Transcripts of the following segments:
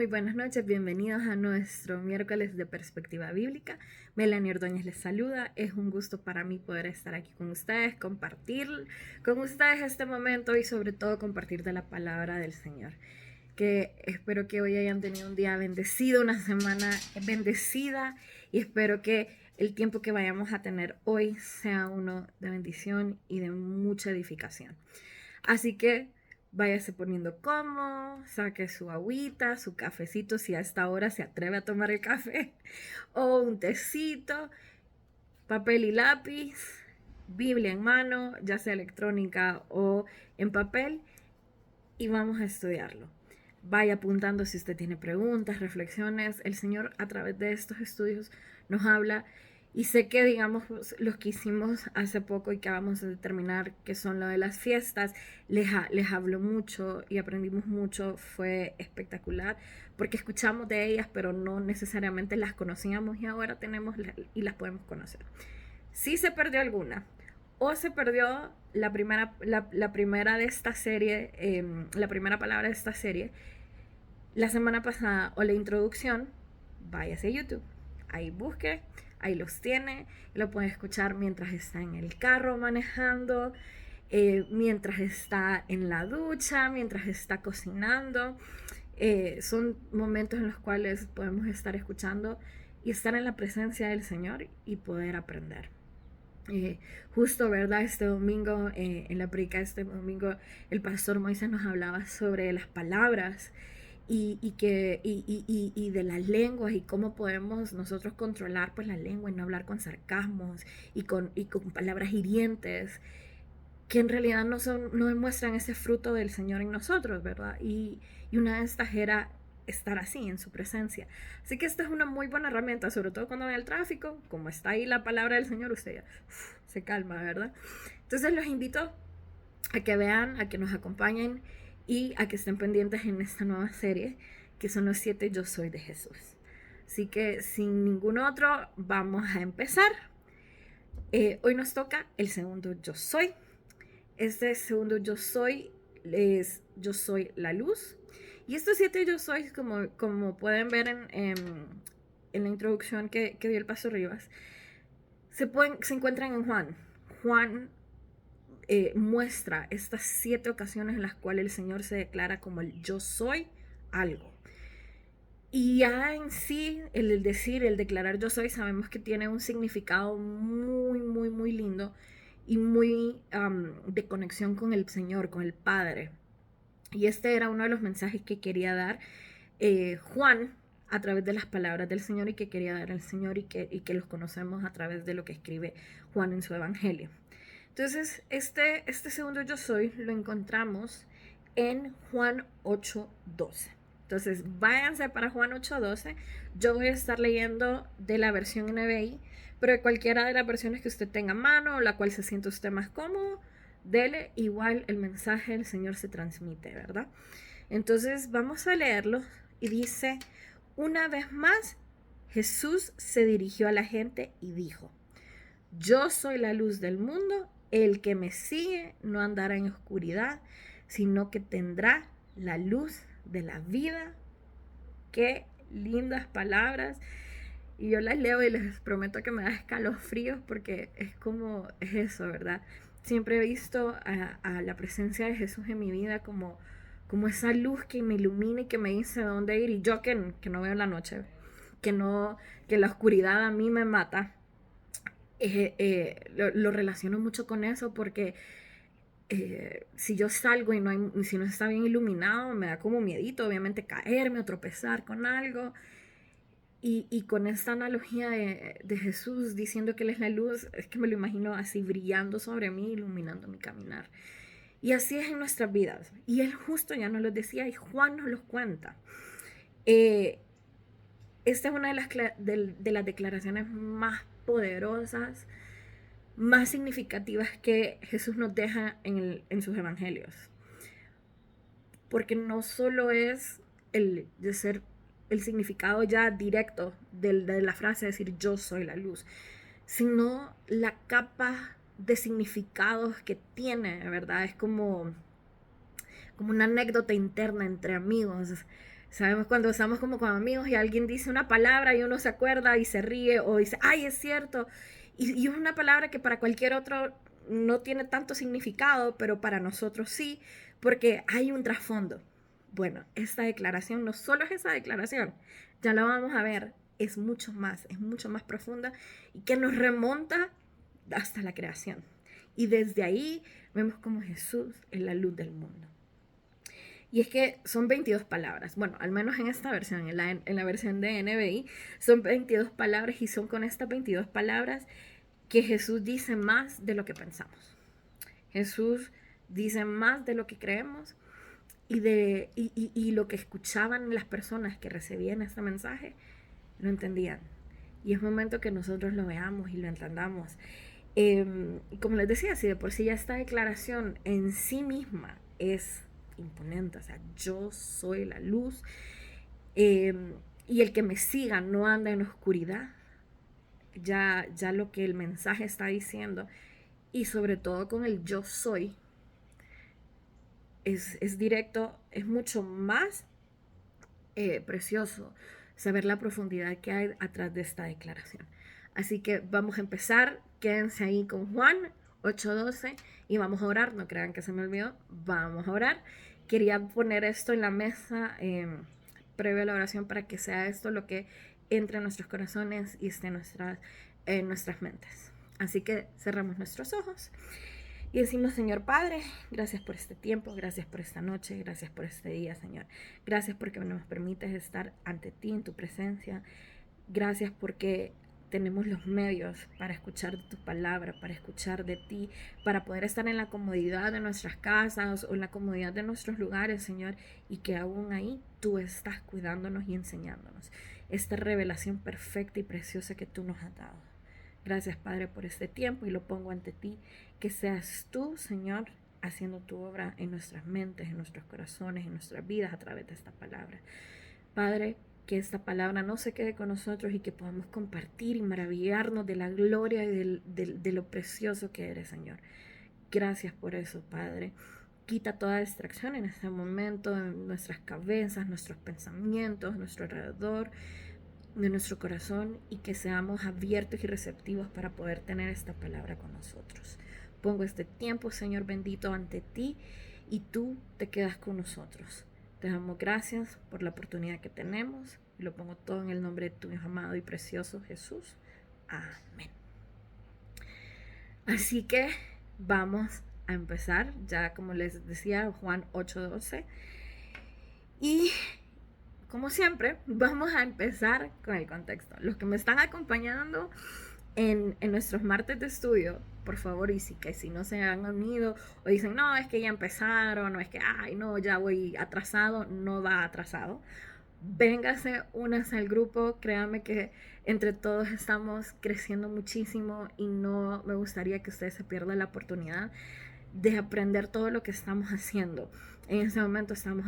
muy buenas noches, bienvenidos a nuestro miércoles de perspectiva bíblica. Melanie Ordóñez les saluda, es un gusto para mí poder estar aquí con ustedes, compartir con ustedes este momento y sobre todo compartir de la palabra del Señor. Que espero que hoy hayan tenido un día bendecido, una semana bendecida y espero que el tiempo que vayamos a tener hoy sea uno de bendición y de mucha edificación. Así que váyase poniendo cómodo, saque su agüita, su cafecito, si a esta hora se atreve a tomar el café, o un tecito, papel y lápiz, Biblia en mano, ya sea electrónica o en papel, y vamos a estudiarlo. Vaya apuntando si usted tiene preguntas, reflexiones. El Señor a través de estos estudios nos habla. Y sé que, digamos, los que hicimos hace poco y que acabamos de terminar, que son lo de las fiestas, les habló mucho y aprendimos mucho, fue espectacular, porque escuchamos de ellas, pero no necesariamente las conocíamos y ahora tenemos y las podemos conocer. Si se perdió alguna, o se perdió la primera de esta serie, la primera palabra de esta serie, la semana pasada, o la introducción, váyase a YouTube, ahí busque, ahí los tiene, lo puede escuchar mientras está en el carro manejando, mientras está en la ducha, mientras está cocinando. Son momentos en los cuales podemos estar escuchando y estar en la presencia del Señor y poder aprender. Justo, ¿verdad? Este domingo, en la predica este domingo, el pastor Moisés nos hablaba sobre las palabras y de las lenguas y cómo podemos nosotros controlar pues la lengua y no hablar con sarcasmos y con palabras hirientes que en realidad no demuestran ese fruto del Señor en nosotros, ¿verdad? Y una de estas era estar así en su presencia. Así que esta es una muy buena herramienta, sobre todo cuando va en el tráfico, como está ahí la palabra del Señor, usted ya se calma, ¿verdad? Entonces los invito a que vean, a que nos acompañen y a que estén pendientes en esta nueva serie, que son los 7 Yo Soy de Jesús. Así que sin ningún otro, vamos a empezar. Hoy nos toca el segundo Yo Soy. Este segundo Yo Soy es Yo Soy la Luz. Y estos 7 Yo Soy, como pueden ver en la introducción que dio el pastor Rivas, se encuentran en Juan. Juan muestra estas 7 ocasiones en las cuales el Señor se declara como el yo soy algo. Y ya en sí, el decir, el declarar yo soy, sabemos que tiene un significado muy, muy, muy lindo y muy de conexión con el Señor, con el Padre. Y este era uno de los mensajes que quería dar Juan a través de las palabras del Señor y que quería dar el Señor y que los conocemos a través de lo que escribe Juan en su Evangelio. Entonces, este segundo yo soy lo encontramos en Juan 8:12. Entonces, váyanse para Juan 8:12. Yo voy a estar leyendo de la versión NBI, pero de cualquiera de las versiones que usted tenga a mano, la cual se sienta usted más cómodo, dele, igual el mensaje del Señor se transmite, ¿verdad? Entonces, vamos a leerlo y dice: una vez más, Jesús se dirigió a la gente y dijo: yo soy la luz del mundo, el que me sigue no andará en oscuridad, sino que tendrá la luz de la vida. Qué lindas palabras. Y yo las leo y les prometo que me da escalofríos porque es eso, ¿verdad? Siempre he visto a la presencia de Jesús en mi vida como esa luz que me ilumina y que me dice dónde ir. Y yo que no veo la noche, que la oscuridad a mí me mata. Lo relaciono mucho con eso porque si yo salgo y si no está bien iluminado, me da como miedito, obviamente, caerme o tropezar con algo. Y con esta analogía de Jesús diciendo que Él es la luz, es que me lo imagino así brillando sobre mí, iluminando mi caminar. Y así es en nuestras vidas. Y Él justo ya nos lo decía y Juan nos los cuenta. Esta es una de las declaraciones más poderosas, más significativas que Jesús nos deja en sus evangelios. Porque no solo es el de ser el significado ya directo de la frase, decir yo soy la luz, sino la capa de significados que tiene, ¿verdad? Es como una anécdota interna entre amigos. Sabemos cuando estamos como con amigos y alguien dice una palabra y uno se acuerda y se ríe o dice, ay, es cierto. Y es una palabra que para cualquier otro no tiene tanto significado, pero para nosotros sí, porque hay un trasfondo. Bueno, esta declaración no solo es esa declaración, ya la vamos a ver, es mucho más profunda y que nos remonta hasta la creación. Y desde ahí vemos como Jesús es la luz del mundo. Y es que son 22 palabras. Bueno, al menos en esta versión, en la versión de NBI, son 22 palabras y son con estas 22 palabras que Jesús dice más de lo que pensamos. Jesús dice más de lo que creemos y lo que escuchaban las personas que recibían este mensaje, lo entendían. Y es momento que nosotros lo veamos y lo entendamos. Como les decía, si de por sí ya esta declaración en sí misma es imponente, o sea, yo soy la luz, y el que me siga no anda en oscuridad, ya lo que el mensaje está diciendo, y sobre todo con el yo soy, es directo, es mucho más precioso saber la profundidad que hay atrás de esta declaración. Así que vamos a empezar, quédense ahí con Juan 8:12 y vamos a orar, no crean que se me olvidó, vamos a orar. Quería poner esto en la mesa previo a la oración para que sea esto lo que entre en nuestros corazones y esté en nuestras mentes. Así que cerramos nuestros ojos y decimos, Señor Padre, gracias por este tiempo, gracias por esta noche, gracias por este día, Señor. Gracias porque nos permites estar ante ti, en tu presencia. Gracias porque tenemos los medios para escuchar de tu palabra, para escuchar de ti, para poder estar en la comodidad de nuestras casas o en la comodidad de nuestros lugares, Señor, y que aún ahí tú estás cuidándonos y enseñándonos esta revelación perfecta y preciosa que tú nos has dado. Gracias, Padre, por este tiempo y lo pongo ante ti. Que seas tú, Señor, haciendo tu obra en nuestras mentes, en nuestros corazones, en nuestras vidas a través de esta palabra. Padre, que esta palabra no se quede con nosotros y que podamos compartir y maravillarnos de la gloria y de lo precioso que eres, Señor. Gracias por eso, Padre. Quita toda distracción en este momento en nuestras cabezas, nuestros pensamientos, nuestro alrededor, de nuestro corazón, y que seamos abiertos y receptivos para poder tener esta palabra con nosotros. Pongo este tiempo, Señor bendito, ante ti y tú te quedas con nosotros. Te damos gracias por la oportunidad que tenemos y lo pongo todo en el nombre de tu Hijo amado y precioso Jesús. Amén. Así que vamos a empezar, ya como les decía, Juan 8:12. Y como siempre, vamos a empezar con el contexto. Los que me están acompañando en nuestros martes de estudio, por favor, y si no se han unido o dicen, no, es que ya empezaron, o es que, ay, no, ya voy atrasado, no va atrasado. Véngase, únase al grupo, créanme que entre todos estamos creciendo muchísimo y no me gustaría que ustedes se pierdan la oportunidad de aprender todo lo que estamos haciendo. En este momento estamos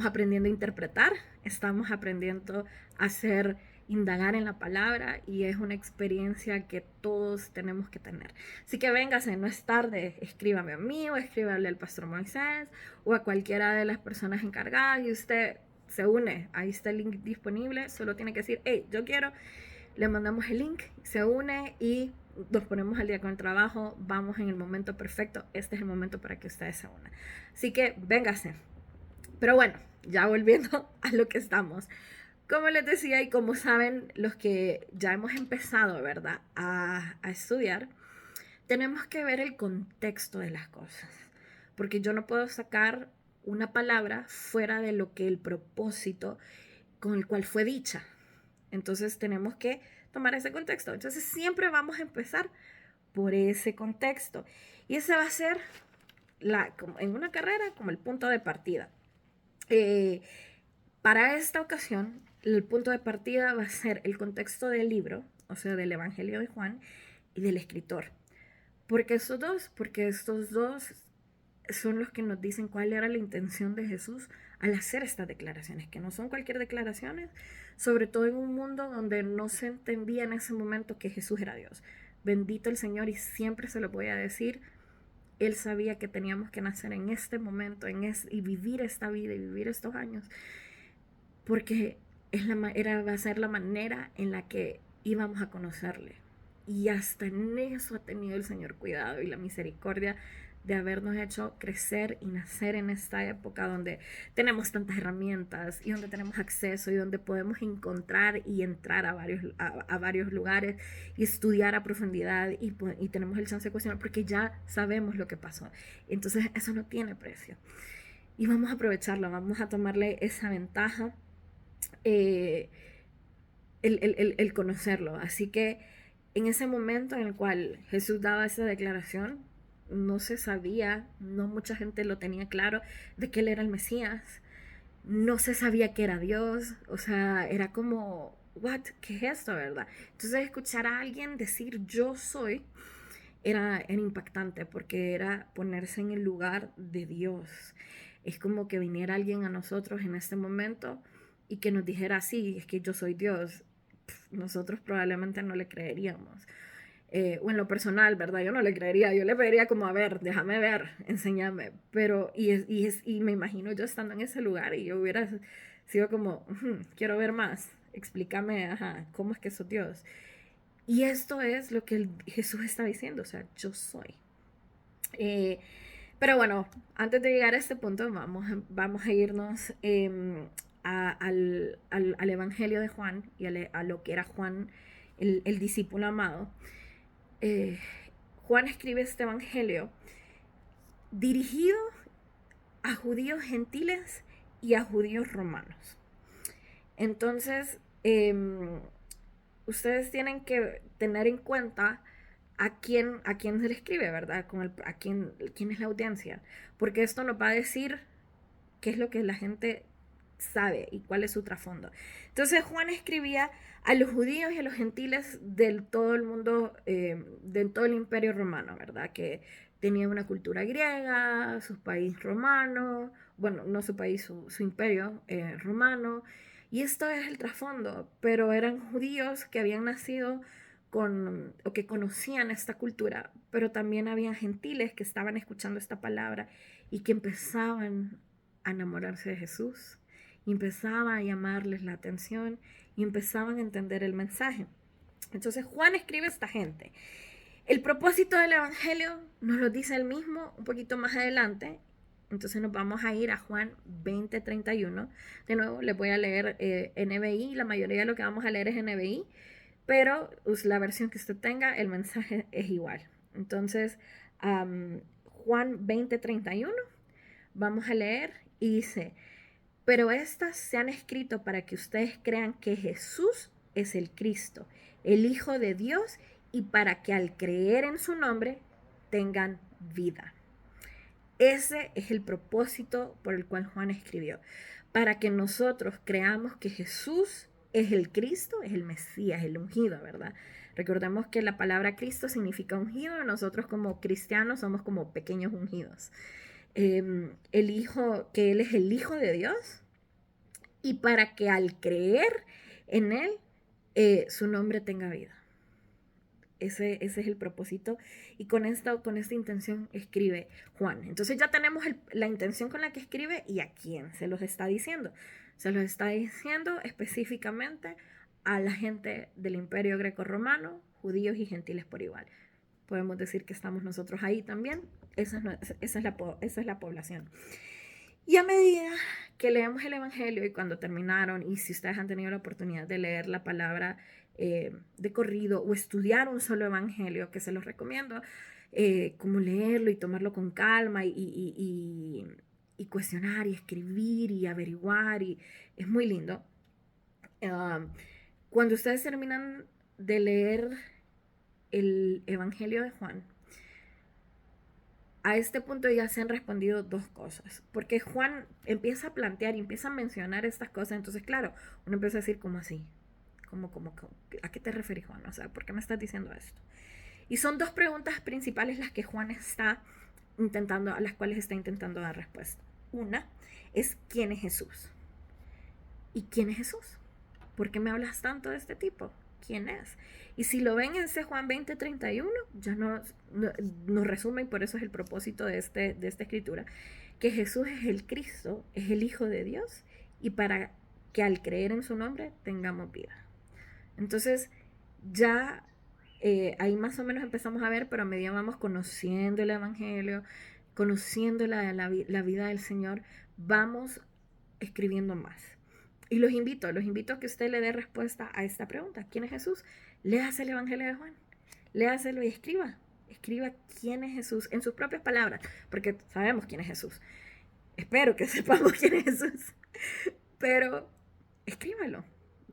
aprendiendo a interpretar, estamos aprendiendo a indagar en la palabra, y es una experiencia que todos tenemos que tener. Así que véngase, no es tarde, escríbame a mí o escríbale al pastor Moisés o a cualquiera de las personas encargadas y usted se une. Ahí está el link disponible, solo tiene que decir, hey, yo quiero, le mandamos el link, se une y nos ponemos al día con el trabajo, vamos en el momento perfecto. Este es el momento para que ustedes se unan. Así que véngase. Pero bueno, ya volviendo a lo que estamos. Como les decía y como saben los que ya hemos empezado, ¿verdad?, a estudiar, tenemos que ver el contexto de las cosas. Porque yo no puedo sacar una palabra fuera de lo que el propósito con el cual fue dicha. Entonces tenemos que tomar ese contexto. Entonces siempre vamos a empezar por ese contexto. Y ese va a ser, en una carrera, como el punto de partida. Para esta ocasión, el punto de partida va a ser el contexto del libro, o sea, del Evangelio de Juan y del escritor. Porque estos dos son los que nos dicen cuál era la intención de Jesús al hacer estas declaraciones, que no son cualquier declaraciones, sobre todo en un mundo donde no se entendía en ese momento que Jesús era Dios. Bendito el Señor, y siempre se lo voy a decir, Él sabía que teníamos que nacer en este momento y vivir esta vida y vivir estos años, porque va a ser la manera en la que íbamos a conocerle. Y hasta en eso ha tenido el Señor cuidado y la misericordia de habernos hecho crecer y nacer en esta época donde tenemos tantas herramientas y donde tenemos acceso y donde podemos encontrar y entrar a varios lugares y estudiar a profundidad y tenemos el chance de cuestionar porque ya sabemos lo que pasó. Entonces eso no tiene precio. Y vamos a aprovecharlo, vamos a tomarle esa ventaja, eh, el conocerlo. Así que en ese momento en el cual Jesús daba esa declaración, no se sabía, no mucha gente lo tenía claro de que él era el Mesías, no se sabía que era Dios, o sea, era como, what, ¿qué es esto, verdad? Entonces escuchar a alguien decir yo soy era impactante porque era ponerse en el lugar de Dios. Es como que viniera alguien a nosotros en este momento y que nos dijera, sí, es que yo soy Dios. Nosotros probablemente no le creeríamos. O en lo personal, ¿verdad? Yo no le creería, yo le pediría como, a ver, déjame ver, enséñame. Pero, y me imagino yo estando en ese lugar y yo hubiera sido como, quiero ver más, explícame, ajá, ¿cómo es que sos Dios? Y esto es lo que Jesús está diciendo, o sea, yo soy. Pero bueno, antes de llegar a este punto, vamos a irnos al Evangelio de Juan y a lo que era Juan, el discípulo amado. Juan escribe este Evangelio dirigido a judíos gentiles y a judíos romanos. Entonces, ustedes tienen que tener en cuenta a quién se le escribe, ¿verdad? Quién es la audiencia. Porque esto nos va a decir qué es lo que la gente sabe y cuál es su trasfondo. Entonces Juan escribía a los judíos y a los gentiles de todo el mundo, de todo el imperio romano, ¿verdad? Que tenía una cultura griega, su país romano, bueno, no su país, su imperio romano. Y esto es el trasfondo, pero eran judíos que habían nacido o que conocían esta cultura, pero también había gentiles que estaban escuchando esta palabra y que empezaban a enamorarse de Jesús, y empezaba a llamarles la atención y empezaban a entender el mensaje. Entonces Juan escribe a esta gente. El propósito del Evangelio nos lo dice él mismo un poquito más adelante. Entonces nos vamos a ir a Juan 20:31. De nuevo les voy a leer NBI. La mayoría de lo que vamos a leer es NBI, pero la versión que usted tenga, el mensaje es igual. Entonces Juan 20:31 vamos a leer y dice: pero estas se han escrito para que ustedes crean que Jesús es el Cristo, el Hijo de Dios, y para que al creer en su nombre tengan vida. Ese es el propósito por el cual Juan escribió, para que nosotros creamos que Jesús es el Cristo, es el Mesías, el ungido, ¿verdad? Recordemos que la palabra Cristo significa ungido, y nosotros como cristianos somos como pequeños ungidos. El Hijo, que Él es el Hijo de Dios, y para que al creer en Él, su nombre tenga vida. Ese es el propósito, y con esta intención escribe Juan. Entonces ya tenemos la intención con la que escribe y a quién se los está diciendo. Se los está diciendo específicamente a la gente del Imperio Greco-Romano, judíos y gentiles por igual. Podemos decir que estamos nosotros ahí también. Esa es la población. Y a medida que leemos el Evangelio, y cuando terminaron, y si ustedes han tenido la oportunidad de leer la palabra de corrido o estudiar un solo Evangelio, que se los recomiendo, como leerlo y tomarlo con calma y cuestionar y escribir y averiguar, y es muy lindo. Cuando ustedes terminan de leer el Evangelio de Juan, a este punto ya se han respondido dos cosas, porque Juan empieza a plantear y empieza a mencionar estas cosas. Entonces, claro, uno empieza a decir, ¿cómo así? ¿Cómo? ¿A qué te referís, Juan? O sea, ¿por qué me estás diciendo esto? Y son dos preguntas principales las que Juan a las cuales está intentando dar respuesta. Una es, ¿quién es Jesús? ¿Y quién es Jesús? ¿Por qué me hablas tanto de este tipo? quién es. Y si lo ven en ese Juan 20:31, ya nos resume, y por eso es el propósito de esta escritura, que Jesús es el Cristo, es el Hijo de Dios, y para que al creer en su nombre tengamos vida. Entonces, ya ahí más o menos empezamos a ver, pero a medida vamos conociendo el Evangelio, conociendo la vida del Señor, vamos escribiendo más. Y los invito a que usted le dé respuesta a esta pregunta. ¿Quién es Jesús? Léase el Evangelio de Juan. Léaselo y escriba. Escriba quién es Jesús en sus propias palabras, porque sabemos quién es Jesús. Espero que sepamos quién es Jesús. Pero escríbalo.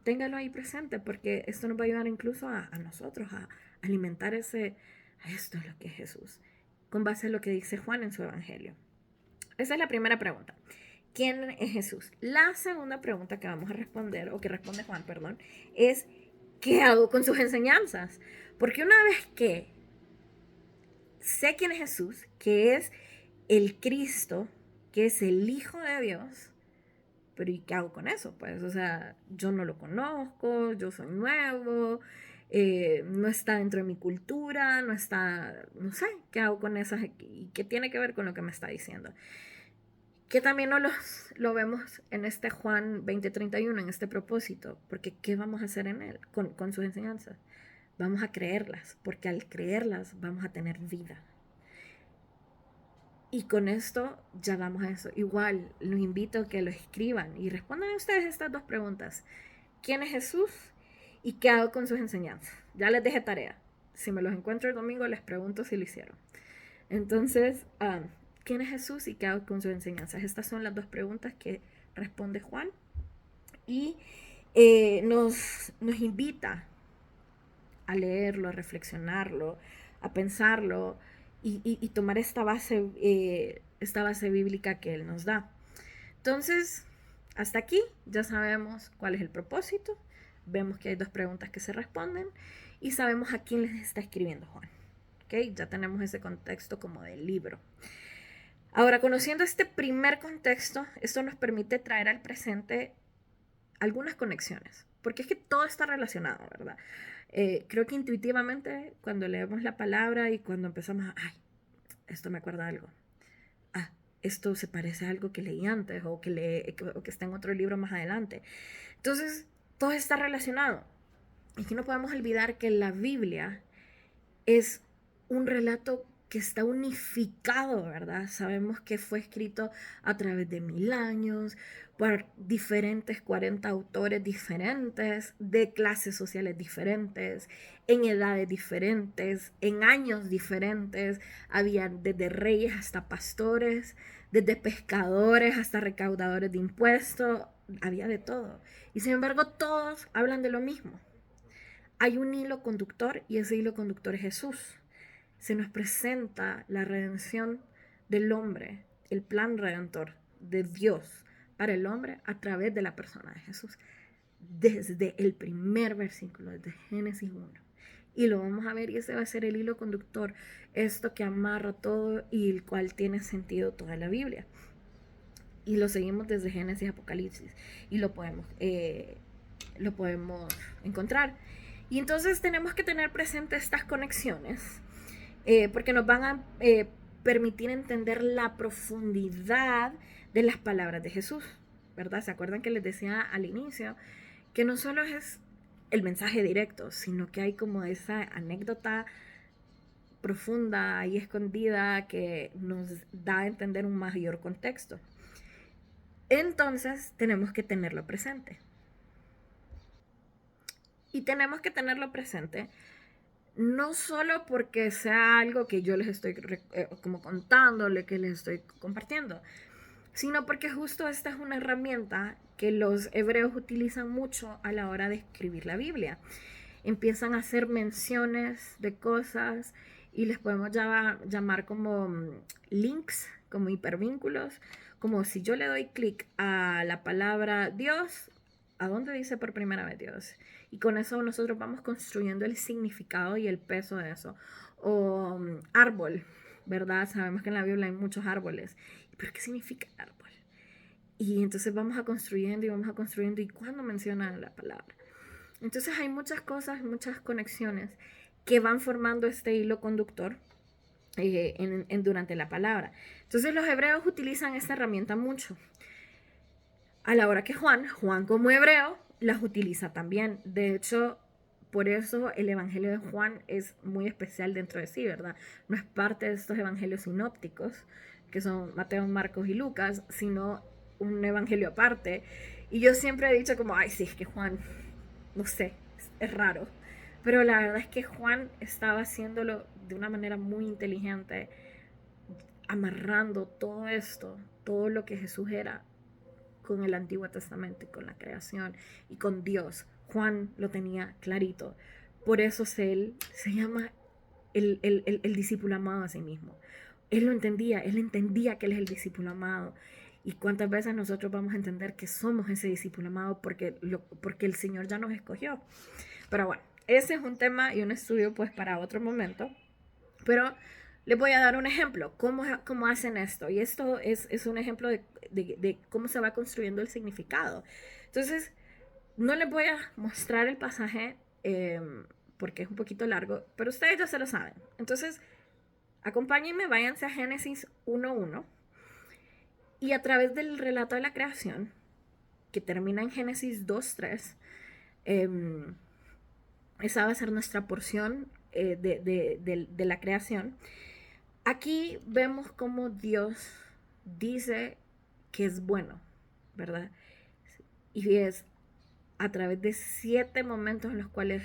Téngalo ahí presente, porque esto nos va a ayudar incluso a nosotros a alimentar esto es lo que es Jesús, con base a lo que dice Juan en su Evangelio. Esa es la primera pregunta. ¿Quién es Jesús? La segunda pregunta que vamos a responder, o que responde Juan, perdón, es ¿qué hago con sus enseñanzas? Porque una vez que sé quién es Jesús, que es el Cristo, que es el Hijo de Dios, pero ¿y qué hago con eso? Pues, o sea, yo no lo conozco, yo soy nuevo, no está dentro de mi cultura, no sé, ¿qué hago con esas? ¿Y qué tiene que ver con lo que me está diciendo? Que también lo vemos en este Juan 20:31, en este propósito, porque ¿qué vamos a hacer en él, con sus enseñanzas? Vamos a creerlas, porque al creerlas vamos a tener vida. Y con esto ya vamos a eso. Igual, los invito a que lo escriban y respondan ustedes estas dos preguntas. ¿Quién es Jesús? ¿Y qué hago con sus enseñanzas? Ya les dejé tarea. Si me los encuentro el domingo, les pregunto si lo hicieron. Entonces, ¿quién es Jesús y qué hago con sus enseñanzas? Estas son las dos preguntas que responde Juan. Y nos invita a leerlo, a reflexionarlo, a pensarlo y tomar esta base bíblica que él nos da. Entonces, hasta aquí ya sabemos cuál es el propósito, vemos que hay dos preguntas que se responden y sabemos a quién les está escribiendo Juan. ¿Okay? Ya tenemos ese contexto como del libro. Ahora, conociendo este primer contexto, esto nos permite traer al presente algunas conexiones, porque es que todo está relacionado, ¿verdad? Creo que intuitivamente cuando leemos la palabra y cuando empezamos ay, esto me acuerda algo, esto se parece a algo que leí antes o que está en otro libro más adelante. Entonces, todo está relacionado. Y que no podemos olvidar que la Biblia es un relato que está unificado, ¿verdad? Sabemos que fue escrito a través de 1000 años, por diferentes 40 autores diferentes, de clases sociales diferentes, en edades diferentes, en años diferentes. Había desde reyes hasta pastores, desde pescadores hasta recaudadores de impuestos, había de todo. Y sin embargo, todos hablan de lo mismo. Hay un hilo conductor y ese hilo conductor es Jesús. Se nos presenta la redención del hombre, el plan redentor de Dios para el hombre a través de la persona de Jesús. Desde el primer versículo, desde Génesis 1. Y lo vamos a ver y ese va a ser el hilo conductor, esto que amarra todo y el cual tiene sentido toda la Biblia. Y lo seguimos desde Génesis a Apocalipsis y lo podemos encontrar. Y entonces tenemos que tener presente estas conexiones porque nos van a permitir entender la profundidad de las palabras de Jesús, ¿verdad? ¿Se acuerdan que les decía al inicio que no solo es el mensaje directo, sino que hay como esa anécdota profunda ahí escondida que nos da a entender un mayor contexto? Entonces tenemos que tenerlo presente. Y tenemos que tenerlo presente no solo porque sea algo que yo les estoy como contándole, que les estoy compartiendo, sino porque justo esta es una herramienta que los hebreos utilizan mucho a la hora de escribir la Biblia. Empiezan a hacer menciones de cosas y les podemos llamar como links, como hipervínculos, como si yo le doy clic a la palabra Dios, ¿a dónde dice por primera vez Dios? Y con eso nosotros vamos construyendo el significado y el peso de eso. O árbol, ¿verdad? Sabemos que en la Biblia hay muchos árboles. ¿Pero qué significa el árbol? Y entonces vamos a construyendo y ¿cuándo menciona la palabra? Entonces hay muchas cosas, muchas conexiones que van formando este hilo conductor durante la palabra. Entonces los hebreos utilizan esta herramienta mucho. A la hora que Juan como hebreo, las utiliza también. De hecho, por eso el evangelio de Juan es muy especial dentro de sí, ¿verdad? No es parte de estos evangelios sinópticos, que son Mateo, Marcos y Lucas, sino un evangelio aparte. Y yo siempre he dicho como, ay, sí, es que Juan, no sé, es raro. Pero la verdad es que Juan estaba haciéndolo de una manera muy inteligente, amarrando todo esto, todo lo que Jesús era, con el Antiguo Testamento y con la creación y con Dios. Juan lo tenía clarito. Por eso él se llama el discípulo amado a sí mismo. Él lo entendía, él entendía que él es el discípulo amado. Y cuántas veces nosotros vamos a entender que somos ese discípulo amado porque el Señor ya nos escogió. Pero bueno, ese es un tema y un estudio pues para otro momento. Pero les voy a dar un ejemplo, cómo hacen esto. Y esto es un ejemplo de cómo se va construyendo el significado. Entonces, no les voy a mostrar el pasaje porque es un poquito largo, pero ustedes ya se lo saben. Entonces, acompáñenme, váyanse a Génesis 1:1 y a través del relato de la creación, que termina en Génesis 2:3, esa va a ser nuestra porción de la creación. Aquí vemos cómo Dios dice que es bueno, ¿verdad? Y es a través de 7 momentos en los cuales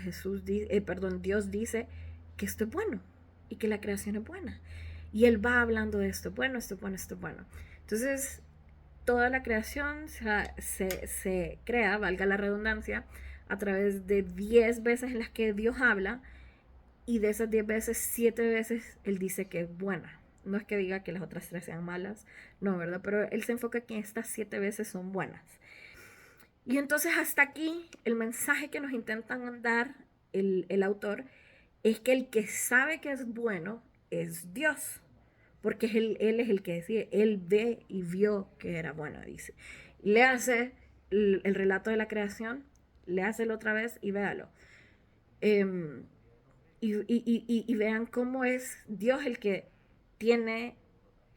Dios dice que esto es bueno y que la creación es buena. Y Él va hablando de esto, bueno, esto es bueno, esto es bueno. Entonces, toda la creación se crea, valga la redundancia, a través de 10 veces en las que Dios habla, y de esas 10 veces, 7 veces Él dice que es buena. No es que diga que las otras 3 sean malas, no, ¿verdad? Pero Él se enfoca que estas 7 veces son buenas. Y entonces hasta aquí el mensaje que nos intentan dar el autor es que el que sabe que es bueno es Dios, porque él es el que decide, Él ve y vio que era bueno, dice. Le hace el relato de la creación, le hace otra vez y véalo. Y vean cómo es Dios el que tiene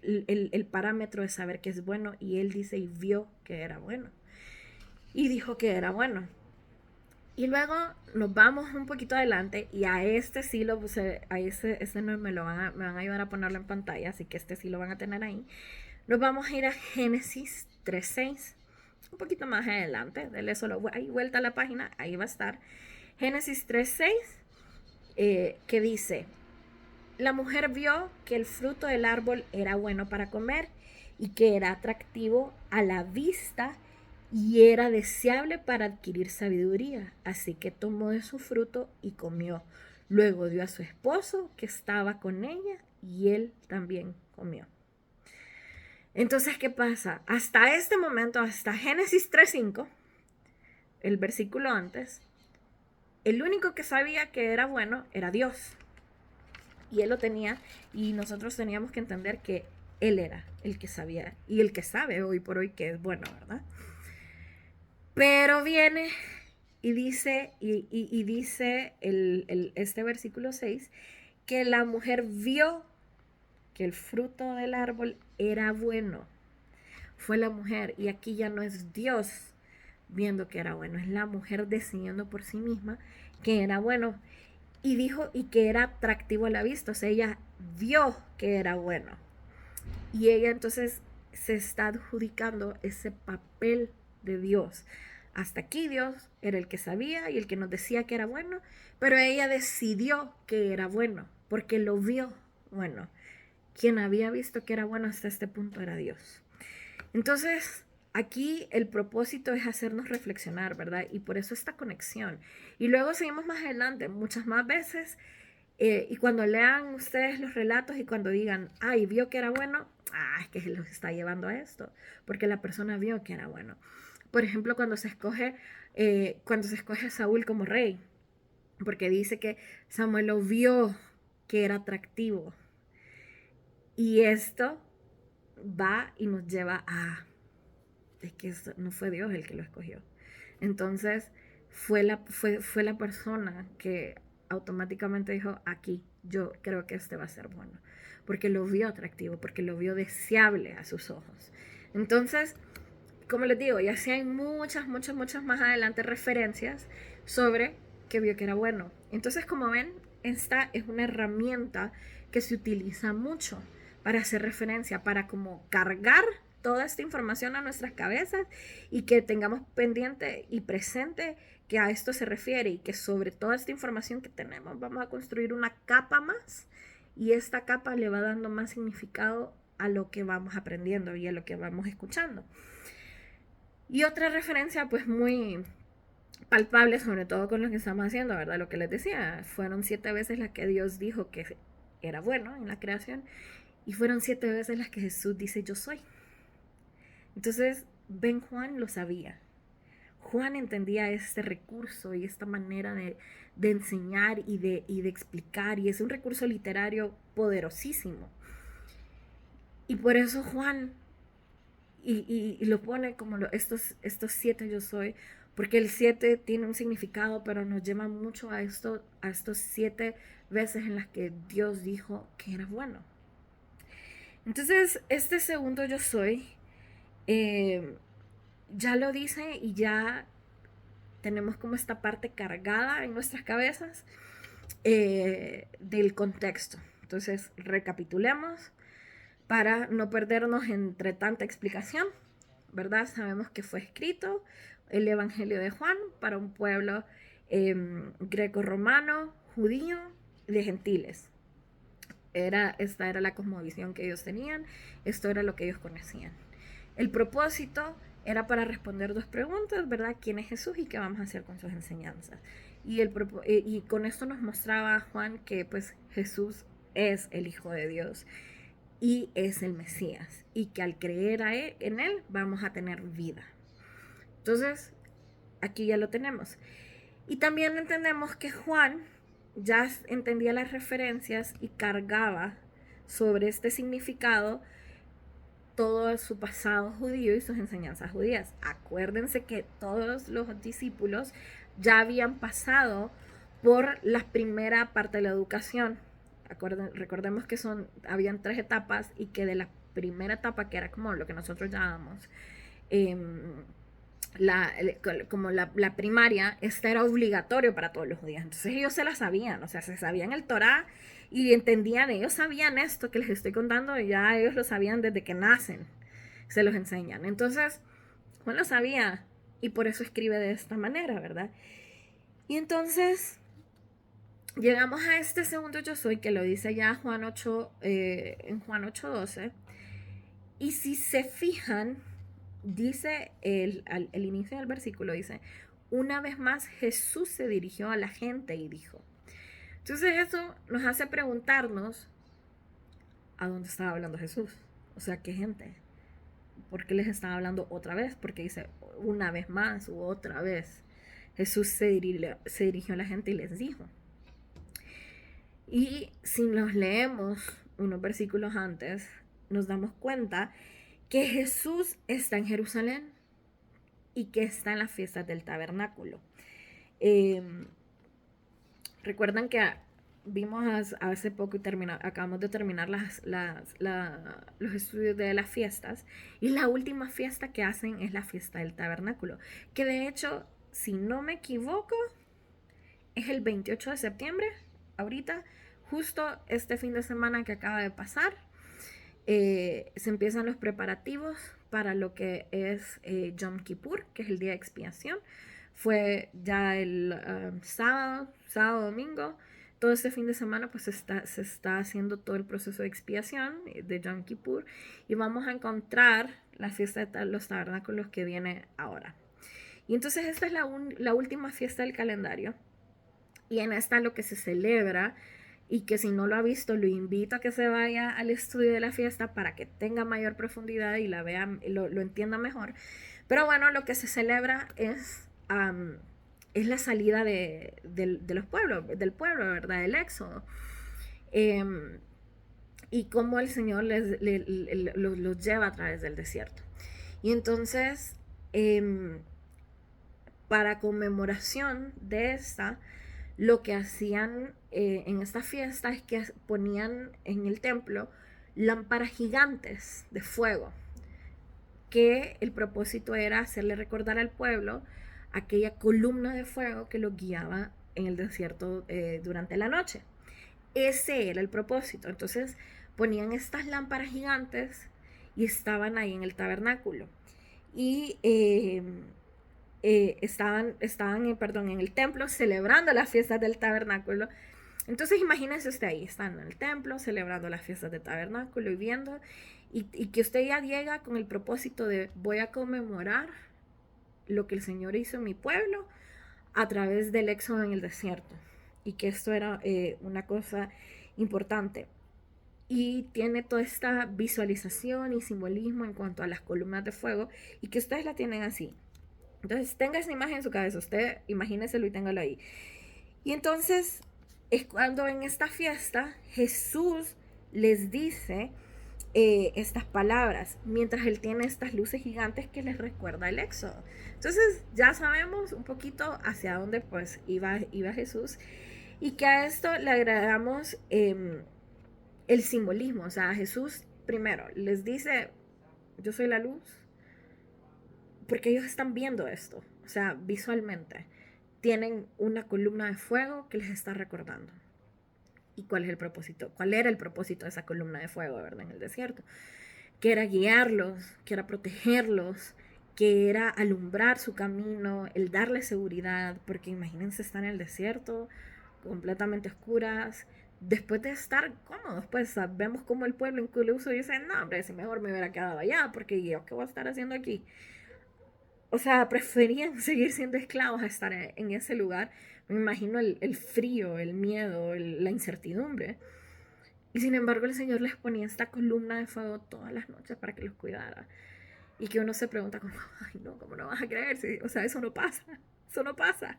el parámetro de saber que es bueno, y Él dice y vio que era bueno. Y dijo que era bueno. Y luego nos vamos un poquito adelante y a este sí lo puse, a este no me van a ayudar a ponerlo en pantalla, así que este sí lo van a tener ahí. Nos vamos a ir a Génesis 3:6, un poquito más adelante, denle solo ahí vuelta a la página, ahí va a estar. Génesis 3:6, que dice, la mujer vio que el fruto del árbol era bueno para comer y que era atractivo a la vista y era deseable para adquirir sabiduría. Así que tomó de su fruto y comió. Luego dio a su esposo que estaba con ella y él también comió. Entonces, ¿qué pasa? Hasta este momento, hasta Génesis 3:5, el versículo antes, el único que sabía que era bueno era Dios. Y él lo tenía, y nosotros teníamos que entender que él era el que sabía y el que sabe hoy por hoy que es bueno, ¿verdad? Pero viene y dice, dice este versículo 6, que la mujer vio que el fruto del árbol era bueno. Fue la mujer, y aquí ya no es Dios viendo que era bueno, es la mujer decidiendo por sí misma que era bueno. Y dijo, y que era atractivo a la vista, o sea, ella vio que era bueno. Y ella entonces se está adjudicando ese papel de Dios. Hasta aquí Dios era el que sabía y el que nos decía que era bueno, pero ella decidió que era bueno, porque lo vio bueno. Quien había visto que era bueno hasta este punto era Dios. Entonces, aquí el propósito es hacernos reflexionar, ¿verdad? Y por eso esta conexión. Y luego seguimos más adelante, muchas más veces. Y cuando lean ustedes los relatos y cuando digan, ay, vio que era bueno, es que los está llevando a esto, porque la persona vio que era bueno. Por ejemplo, cuando se escoge a Saúl como rey, porque dice que Samuel lo vio que era atractivo. Y esto va y nos lleva a, es que no fue Dios el que lo escogió. Entonces, fue la persona que automáticamente dijo, aquí, yo creo que este va a ser bueno, porque lo vio atractivo, porque lo vio deseable a sus ojos. Entonces, como les digo, ya sí hay muchas más adelante referencias sobre que vio que era bueno. Entonces, como ven, esta es una herramienta que se utiliza mucho para hacer referencia, para como cargar toda esta información a nuestras cabezas y que tengamos pendiente y presente que a esto se refiere, y que sobre toda esta información que tenemos vamos a construir una capa más, y esta capa le va dando más significado a lo que vamos aprendiendo y a lo que vamos escuchando. Y otra referencia pues muy palpable, sobre todo con lo que estamos haciendo, ¿verdad? Lo que les decía, fueron 7 veces las que Dios dijo que era bueno en la creación, y fueron 7 veces las que Jesús dice yo soy. Entonces, ven, Juan lo sabía. Juan entendía este recurso y esta manera de enseñar y de explicar, y es un recurso literario poderosísimo. Y por eso Juan y lo pone como estos 7 yo soy, porque el 7 tiene un significado, pero nos lleva mucho a estos 7 veces en las que Dios dijo que era bueno. Entonces, este segundo yo soy, ya lo dice, y ya tenemos como esta parte cargada en nuestras cabezas del contexto. Entonces, recapitulemos para no perdernos entre tanta explicación, ¿verdad? Sabemos que fue escrito el Evangelio de Juan para un pueblo greco-romano, judío, de gentiles. Esta era la cosmovisión que ellos tenían, esto era lo que ellos conocían. El propósito era para responder 2 preguntas, ¿verdad? ¿Quién es Jesús y qué vamos a hacer con sus enseñanzas? Y con esto nos mostraba Juan que pues Jesús es el Hijo de Dios y es el Mesías, y que al creer en él vamos a tener vida. Entonces, aquí ya lo tenemos. Y también entendemos que Juan ya entendía las referencias y cargaba sobre este significado todo su pasado judío y sus enseñanzas judías. Acuérdense que todos los discípulos ya habían pasado por la primera parte de la educación. Recordemos que habían 3 etapas, y que de la primera etapa, que era como lo que nosotros llamamos como la primaria, esta era obligatorio para todos los judíos. Entonces ellos se la sabían, o sea, se sabían el Torá y entendían, ellos sabían esto que les estoy contando, y ya ellos lo sabían desde que nacen, se los enseñan. Entonces Juan lo sabía, y por eso escribe de esta manera, ¿verdad? Y entonces llegamos a este segundo yo soy, que lo dice ya Juan 8, en Juan 8:12. Y si se fijan, dice el inicio del versículo, dice, una vez más Jesús se dirigió a la gente y dijo. Entonces eso nos hace preguntarnos, ¿a dónde estaba hablando Jesús? O sea, ¿qué gente? ¿Por qué les estaba hablando otra vez? Porque dice una vez más u otra vez. Jesús se dirigió a la gente y les dijo. Y si nos leemos unos versículos antes, nos damos cuenta que Jesús está en Jerusalén y que está en las fiestas del tabernáculo. Recuerdan que vimos hace poco y acabamos de terminar los estudios de las fiestas, y la última fiesta que hacen es la fiesta del tabernáculo, que de hecho, si no me equivoco, es el 28 de septiembre, ahorita, justo este fin de semana que acaba de pasar. Se empiezan los preparativos para lo que es Yom Kippur, que es el día de expiación. Fue ya el sábado, domingo, todo este fin de semana pues se está haciendo todo el proceso de expiación de Yom Kippur, y vamos a encontrar la fiesta de los tabernáculos que viene ahora. Y entonces esta es la última fiesta del calendario, y en esta lo que se celebra, y que si no lo ha visto, lo invito a que se vaya al estudio de la fiesta para que tenga mayor profundidad y la vea, lo entienda mejor. Pero bueno, lo que se celebra es la salida de los pueblos, del pueblo, ¿verdad? El éxodo. Y cómo el Señor los lleva a través del desierto. Y entonces, para conmemoración de esta, lo que hacían en esta fiesta es que ponían en el templo lámparas gigantes de fuego, que el propósito era hacerle recordar al pueblo aquella columna de fuego que los guiaba en el desierto durante la noche. Ese era el propósito. Entonces ponían estas lámparas gigantes y estaban ahí en el tabernáculo. Y estaban en el templo celebrando las fiestas del tabernáculo. Entonces imagínense usted ahí, están en el templo celebrando las fiestas del tabernáculo y viendo, y que usted ya llega con el propósito de voy a conmemorar lo que el Señor hizo en mi pueblo a través del éxodo en el desierto, y que esto era una cosa importante. Y tiene toda esta visualización y simbolismo en cuanto a las columnas de fuego, y que ustedes la tienen así. Entonces tenga esa imagen en su cabeza, usted imagíneselo y téngalo ahí. Y entonces es cuando en esta fiesta Jesús les dice estas palabras, mientras él tiene estas luces gigantes que les recuerda el éxodo. Entonces ya sabemos un poquito hacia dónde pues iba Jesús, y que a esto le agregamos el simbolismo. O sea, Jesús primero les dice, yo soy la luz, porque ellos están viendo esto, o sea, visualmente tienen una columna de fuego que les está recordando. ¿Y cuál es el propósito? ¿Cuál era el propósito de esa columna de fuego, verdad, en el desierto? Que era guiarlos, que era protegerlos, que era alumbrar su camino, el darles seguridad, porque imagínense estar en el desierto, completamente oscuras, después de estar cómodos, pues vemos como el pueblo incluso dice, no, hombre, si mejor me hubiera quedado allá, porque yo, ¿qué voy a estar haciendo aquí? O sea, preferían seguir siendo esclavos a estar en ese lugar. Me imagino el frío, el miedo, la incertidumbre. Y sin embargo el Señor les ponía esta columna de fuego todas las noches para que los cuidara. Y que uno se pregunta como, ay no, ¿cómo no vas a creer? O sea, eso no pasa. Eso no pasa.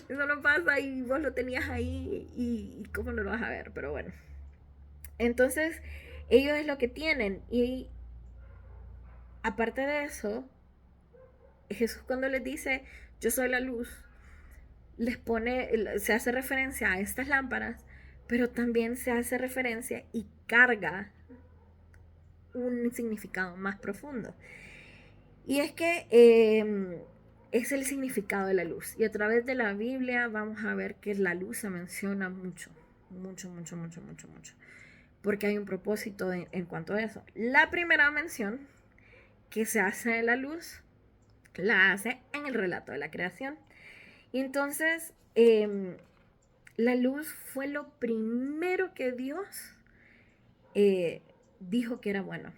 Eso no pasa y vos lo tenías ahí y cómo no lo vas a ver. Pero bueno. Entonces, ellos es lo que tienen. Y aparte de eso, Jesús cuando les dice, yo soy la luz, les pone, se hace referencia a estas lámparas, pero también se hace referencia y carga un significado más profundo. Y es que es el significado de la luz. Y a través de la Biblia vamos a ver que la luz se menciona mucho, mucho, mucho, mucho, mucho, mucho. Porque hay un propósito en cuanto a eso. La primera mención que se hace de la luz la hace en el relato de la creación. Y entonces, la luz fue lo primero que Dios dijo que era bueno.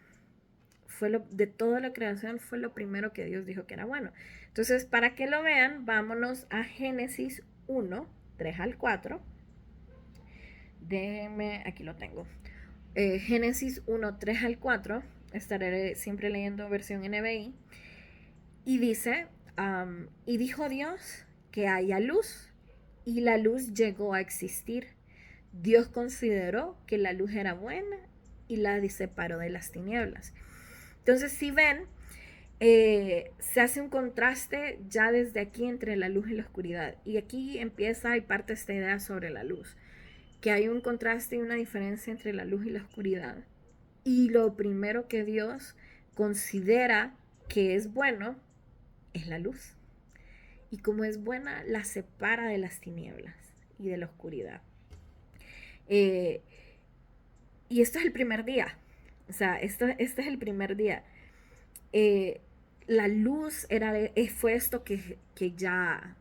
De toda la creación fue lo primero que Dios dijo que era bueno. Entonces, para que lo vean, vámonos a Génesis 1, 3 al 4. Déjenme, aquí lo tengo. Génesis 1, 3 al 4. Estaré siempre leyendo versión NBI. Y dice, y dijo Dios que haya luz, y la luz llegó a existir. Dios consideró que la luz era buena y la separó de las tinieblas. Entonces, si ven, se hace un contraste ya desde aquí entre la luz y la oscuridad. Y aquí empieza y parte esta idea sobre la luz, que hay un contraste y una diferencia entre la luz y la oscuridad. Y lo primero que Dios considera que es bueno es la luz. Y como es buena, la separa de las tinieblas y de la oscuridad. Y esto es el primer día. O sea, este es el primer día. La luz fue esto que ya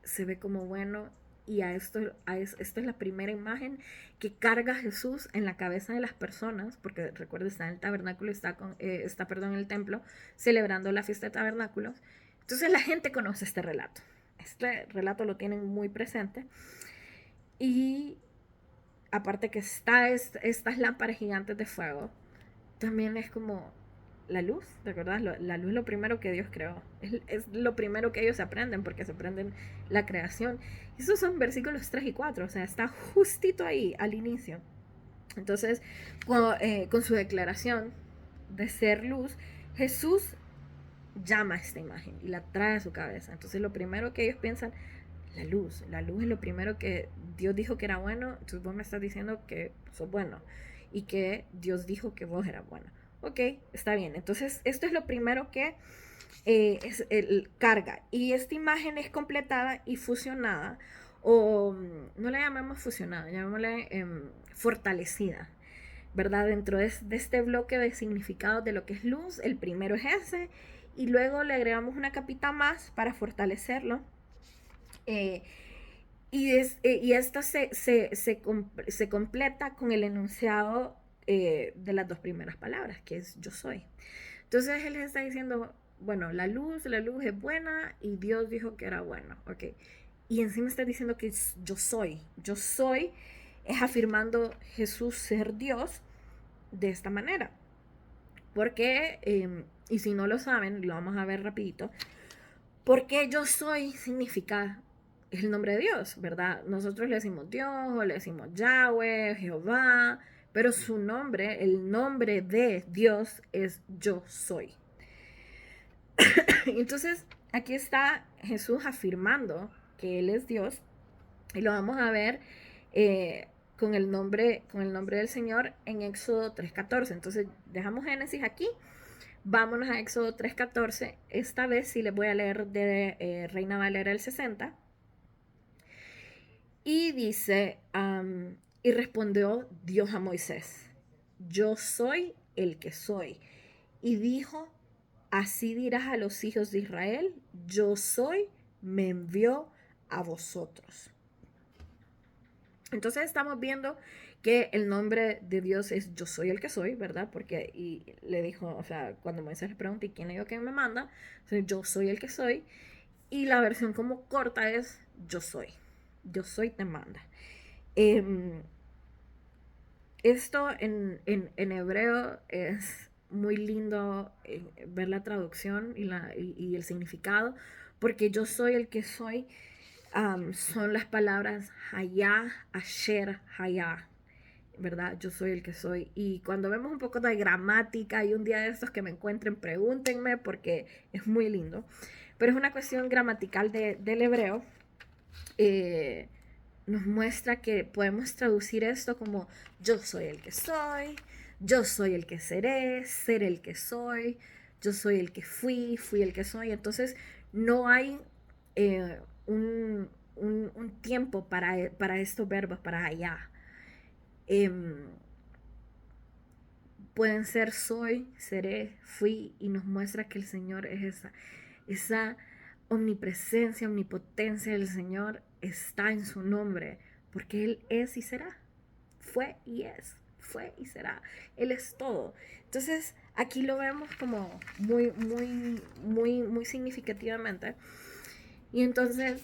se ve como bueno. Y esto es la primera imagen que carga Jesús en la cabeza de las personas. Porque recuerda, está en el tabernáculo, está en el templo, celebrando la fiesta de tabernáculos. Entonces la gente conoce este relato. Este relato lo tienen muy presente. Y aparte que está estas lámparas gigantes de fuego, también es como la luz, ¿verdad? La luz es lo primero que Dios creó. Es lo primero que ellos aprenden, porque se aprenden la creación. Y esos son versículos 3 y 4, o sea, está justito ahí al inicio. Entonces, con su declaración de ser luz, Jesús llama esta imagen y la trae a su cabeza. Entonces lo primero que ellos piensan, la luz es lo primero que Dios dijo que era bueno, entonces vos me estás diciendo que sos bueno y que Dios dijo que vos eras bueno. Ok, está bien, entonces esto es lo primero que es el carga, y esta imagen es completada y fusionada, o no la llamemos fusionada, llamémosla fortalecida, ¿verdad? Dentro de este bloque de significados de lo que es luz, el primero es ese, y luego le agregamos una capita más para fortalecerlo. Eh, y esta se completa con el enunciado de las dos primeras palabras, que es yo soy. Entonces él está diciendo, bueno, la luz es buena y Dios dijo que era bueno, ok. Y encima está diciendo que yo soy, es afirmando Jesús ser Dios de esta manera. Porque, y si no lo saben, lo vamos a ver rapidito, porque yo soy significa es el nombre de Dios, ¿verdad? Nosotros le decimos Dios, o le decimos Yahweh, Jehová, pero su nombre, el nombre de Dios es yo soy. Entonces, aquí está Jesús afirmando que Él es Dios, y lo vamos a ver con el nombre del Señor en Éxodo 3:14. Entonces, dejamos Génesis aquí. Vámonos a Éxodo 3:14. Esta vez sí les voy a leer de Reina Valera el 60. Y dice, y respondió Dios a Moisés, yo soy el que soy. Y dijo, así dirás a los hijos de Israel, yo soy, me envió a vosotros. Entonces estamos viendo que el nombre de Dios es yo soy el que soy, ¿verdad? Porque y le dijo, o sea, cuando Moisés le pregunta, ¿y quién es yo que me manda? Entonces, yo soy el que soy. Y la versión como corta es yo soy te manda. Esto en hebreo es muy lindo ver la traducción y el significado, porque yo soy el que soy, son las palabras Hayá, Asher, Hayá, ¿verdad? Yo soy el que soy. Y cuando vemos un poco de gramática y un día de estos que me encuentren, pregúntenme porque es muy lindo. Pero es una cuestión gramatical del hebreo. Nos muestra que podemos traducir esto como yo soy el que soy, yo soy el que seré, ser el que soy, yo soy el que fui el que soy. Entonces no hay un tiempo para estos verbos, para allá. Pueden ser soy, seré, fui, y nos muestra que el Señor es esa omnipresencia, omnipotencia del Señor está en su nombre, porque Él es y será, fue y es, fue y será, Él es todo. Entonces aquí lo vemos como muy significativamente. Y entonces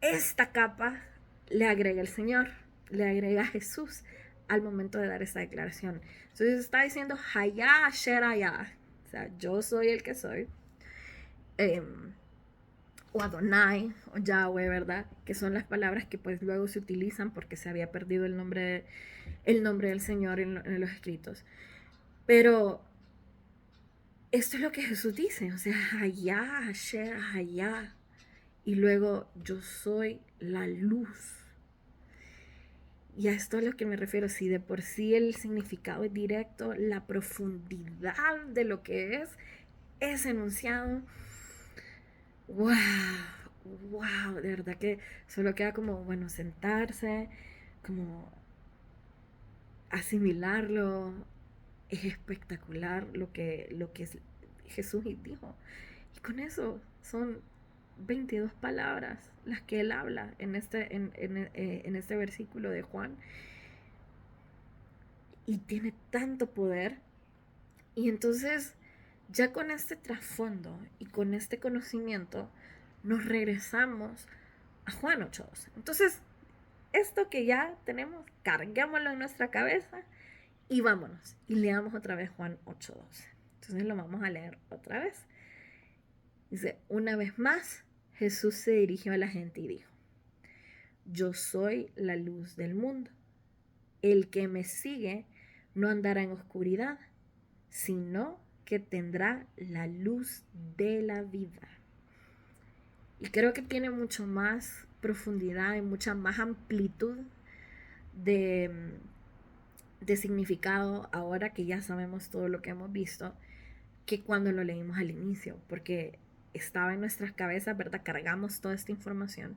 esta capa le agrega el Señor, le agrega a Jesús al momento de dar esta declaración. Entonces está diciendo Hayá Asher Hayá, o sea, yo soy el que soy, o Adonai o Yahweh, ¿verdad? Que son las palabras que pues luego se utilizan porque se había perdido el nombre del Señor en los escritos. Pero esto es lo que Jesús dice, o sea, Hayá Asher Hayá, y luego yo soy la luz. Y a esto es a lo que me refiero. Si de por sí el significado es directo, la profundidad de lo que es enunciado, wow, wow, de verdad que solo queda como, bueno, sentarse, como asimilarlo. Es espectacular lo que Jesús dijo. Y con eso son 22 palabras las que él habla en este versículo de Juan. Y tiene tanto poder. Y entonces, ya con este trasfondo y con este conocimiento, nos regresamos a Juan 8:12. Entonces, esto que ya tenemos, carguémoslo en nuestra cabeza y vámonos. Y leamos otra vez Juan 8:12. Entonces lo vamos a leer otra vez. Dice, una vez más, Jesús se dirigió a la gente y dijo, yo soy la luz del mundo. El que me sigue no andará en oscuridad, sino que tendrá la luz de la vida. Y creo que tiene mucho más profundidad y mucha más amplitud de, de significado ahora que ya sabemos todo lo que hemos visto que cuando lo leímos al inicio, porque estaba en nuestras cabezas, ¿verdad? Cargamos toda esta información